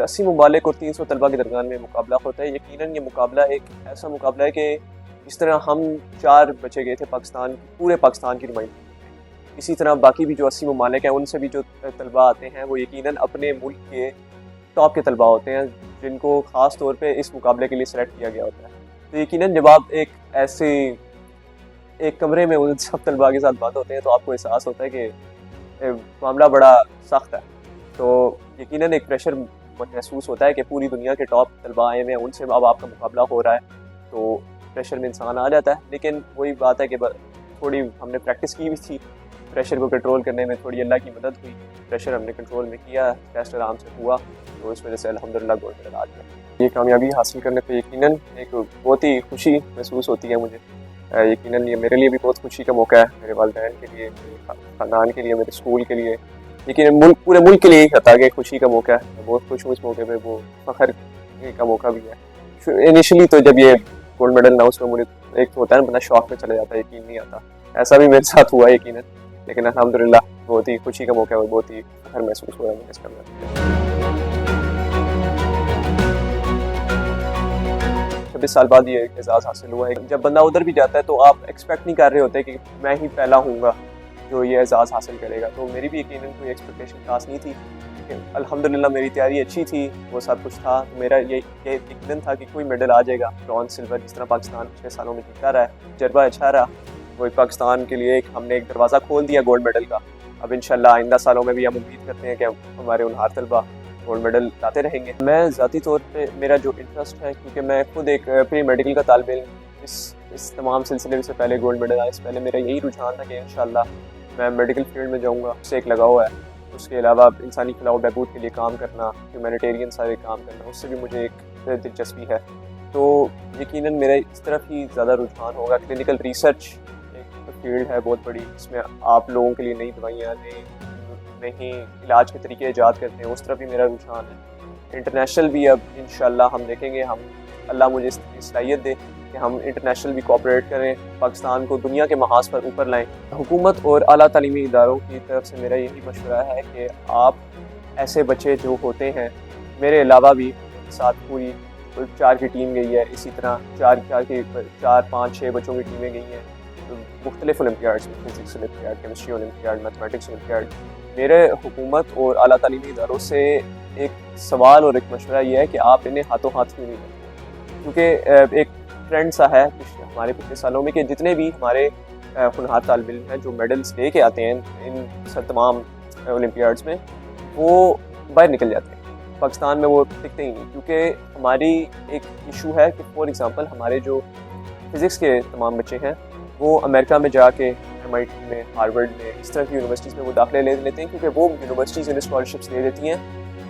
80 ममालिक और 300 तलबा के दरमियान में मुकाबला होता है। यकीनन ये मुकाबला एक ऐसा मुकाबला है कि इस तरह हम 4 बच्चे गए थे पाकिस्तान, पूरे पाकिस्तान की नुमाइंदगी, इसी तरह बाकी भी जो 80 ममालिक हैं उनसे भी जो तलबा आते हैं वो यकीनन अपने मुल्क के टॉप के तलबा होते हैं जिनको ख़ास तौर पे इस मुकाबले के लिए सेलेक्ट किया गया होता है। तो यकीनन जब आप एक ऐसे एक कमरे में उन सब तलबा के साथ बात होते हैं तो आपको एहसास होता है कि मामला बड़ा सख्त है। तो यकीनन एक प्रेशर महसूस होता है कि पूरी दुनिया के टॉप तलबा आए हुए हैं, उनसे अब आपका मुकाबला हो रहा है, तो प्रेशर में इंसान आ जाता है। लेकिन वही बात है कि थोड़ी हमने प्रैक्टिस की भी थी, प्रेशर को कंट्रोल करने में थोड़ी अल्लाह की मदद हुई, प्रेशर हमने कंट्रोल में किया, टेस्ट आराम से हुआ, तो इस वजह से अल्हम्दुलिल्लाह गोल्ड मेडल आ गया। ये कामयाबी हासिल करने पर यकीनन एक बहुत ही खुशी महसूस होती है मुझे। यकीनन ये मेरे लिए भी बहुत खुशी का मौका है, मेरे वालिदैन के लिए, मेरे ख़ानदान के लिए, मेरे स्कूल के लिए, लेकिन पूरे मुल्क के लिए ही था कि खुशी का मौका है। मैं बहुत खुश हूँ इस मौके पे, वो फ़ख्र का मौका भी है। इनिशियली तो जब ये गोल्ड मेडल ना उसमें मुझे एक तो होता है ना बंदा शौक में चला जाता है, यकीन नहीं आता, ऐसा भी मेरे साथ हुआ यकीनन, लेकिन अल्हम्दुलिल्लाह बहुत ही खुशी का मौका है और बहुत ही फ़ख्र महसूस हो रहा है मुझे इसके अंदर। 26 साल बाद ये एजाज़ हासिल हुआ है। जब बंदा उधर भी जाता है तो आप एक्सपेक्ट नहीं कर रहे होते कि मैं ही पहला हूँगा जो ये एजाज़ हासिल करेगा, तो मेरी भी यकीनन कोई एक्सपेक्टेशन खास नहीं थी। अल्हम्दुलिल्लाह मेरी तैयारी अच्छी थी, वो सब कुछ था, तो मेरा ये यकीनन था कि कोई मेडल आ जाएगा, ब्रॉन्ज, सिल्वर, जिस तरह पाकिस्तान पिछले सालों में जीतता रहा है, तजर्बा अच्छा रहा, वो पाकिस्तान के लिए हमने एक दरवाज़ा खोल दिया गोल्ड मेडल का। अब इंशाल्लाह आइंदा सालों में भी हम उम्मीद करते हैं कि हमारे उनहार तलबा गोल्ड मेडल लाते रहेंगे। मैं ज़ाती तौर पे मेरा जो इंटरेस्ट है, क्योंकि मैं खुद एक प्री मेडिकल का तालिब इल्म, इस तमाम सिलसिले से पहले गोल्ड मेडल आया, इससे पहले मेरा यही रुझान था कि इंशाल्लाह मैं मेडिकल फील्ड में जाऊँगा, उससे एक लगाव है। उसके अलावा इंसानी फलाह बहबूद के लिए काम करना, ह्यूमैनिटेरियन सारे काम करना, उससे भी मुझे एक दिलचस्पी है। तो यकीनन मेरा इस तरफ ही ज़्यादा रुझान होगा। क्लिनिकल रिसर्च एक फील्ड है बहुत बड़ी, इसमें आप लोगों के लिए नई दवाइयाँ, नई इलाज के तरीके ईजाद करते हैं, उस तरफ भी मेरा रुझान है। इंटरनेशनल भी अब इंशाल्लाह हम देखेंगे, हम अल्लाह मुझे इस सलाहियत दे कि हम इंटरनेशनल भी कोऑपरेट करें, पाकिस्तान को दुनिया के महाज पर ऊपर लाएं। हुकूमत और आला तालीमी इदारों की तरफ से मेरा यही मशवरा है कि आप ऐसे बच्चे जो होते हैं, मेरे अलावा भी साथ पूरी 4 की टीम गई है, इसी तरह 4, 5, 6 बच्चों की टीमें गई हैं मुख्तलिफ ओलंपियाड्स में, physics olympiad, chemistry olympiad, mathematics olympiad. मेरे हुकूमत और आला तालीमी इदारों से एक सवाल और एक मशवरा ये है कि आप इन्हें हाथों हाथ क्यों नहीं लेते, क्योंकि एक ट्रेंड सा है हमारे पिछले सालों में कि जितने भी हमारे होनहार तालिब इल्म हैं जो मेडल्स लेके आते हैं इन तमाम ओलंपियाड्स में, वो बाहर निकल जाते हैं, पाकिस्तान में वो टिकते ही नहीं। क्योंकि हमारी एक इशू है कि फॉर एग्ज़ाम्पल हमारे जो फिज़िक्स के तमाम बच्चे हैं वो अमेरिका में जाके MIT में, हार्वर्ड में, इस तरह की यूनिवर्सिटीज़ में वो दाखिले ले लेते हैं, क्योंकि वो यूनिवर्सिटीज़ इन्हें स्कॉलरशिप्स दे देती हैं,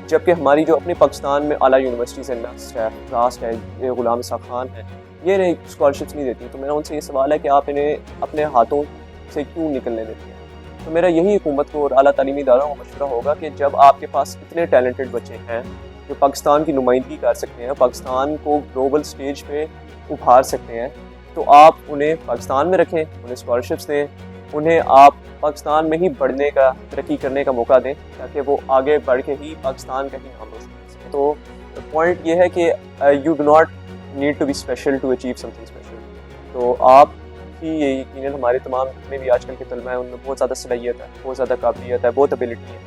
जबकि हमारी जो अपने पाकिस्तान में आला यूनिवर्सिटीज़ हैं, नस्ट है, रास्ट है, गुलाम इसाक़ खान है, ये इन्हें स्कॉलरशिप्स नहीं देती। तो मेरा उनसे ये सवाल है कि आप इन्हें अपने हाथों से क्यों निकलने देते हैं। तो मेरा यही हुकूमत को और आला तालीमी इदारों को मशवरा होगा कि जब आपके पास इतने टैलेंटेड बच्चे हैं जो पाकिस्तान की नुमाइंदगी कर सकते हैं, पाकिस्तान को ग्लोबल स्टेज पे उभार सकते हैं, तो आप उन्हें पाकिस्तान में रखें, उन्हें स्कॉलरशिप्स दें, उन्हें आप पाकिस्तान में ही बढ़ने का, तरक्की करने का मौका दें, ताकि वो आगे बढ़ के ही पाकिस्तान का ही नाम रोशन कर सकें। तो पॉइंट ये है कि you do not need to be special to achieve something special. तो आप ही ये यकीनन हमारे तमाम जितने भी आजकल के तलबा हैं उनमें बहुत ज़्यादा सलाहियत है, बहुत ज़्यादा काबिलियत है, बहुत एबिलिटी है,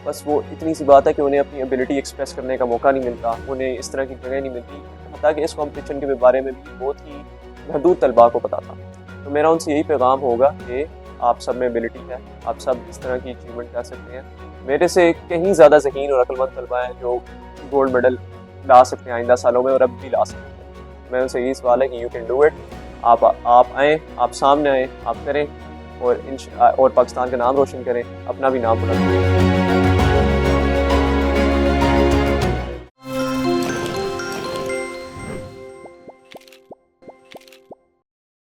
बस वो इतनी सी बात है कि उन्हें अपनी एबिलिटी एक्सप्रेस करने का मौका नहीं मिलता, उन्हें इस तरह की जगह नहीं मिलती। हालांकि इस कॉम्पिटिशन के बारे में भी बहुत ही महदूद तलबा को पता था। तो मेरा उनसे यही पैगाम होगा कि आप सब में एबिलिटी है, आप सब इस तरह की अचीवमेंट कर सकते हैं। मेरे से कहीं ज़्यादा ज़हीन और अक्लमंद तलबा हैं जो गोल्ड मेडल ला सकते हैं आइंदा सालों में और अब भी ला सकते हैं। मैं उनसे यही सवाल है कि यू कैन डू इट। आप आएँ, आप सामने आएँ, आप करें और पाकिस्तान का नाम रोशन करें, अपना भी नाम बुलंद करें।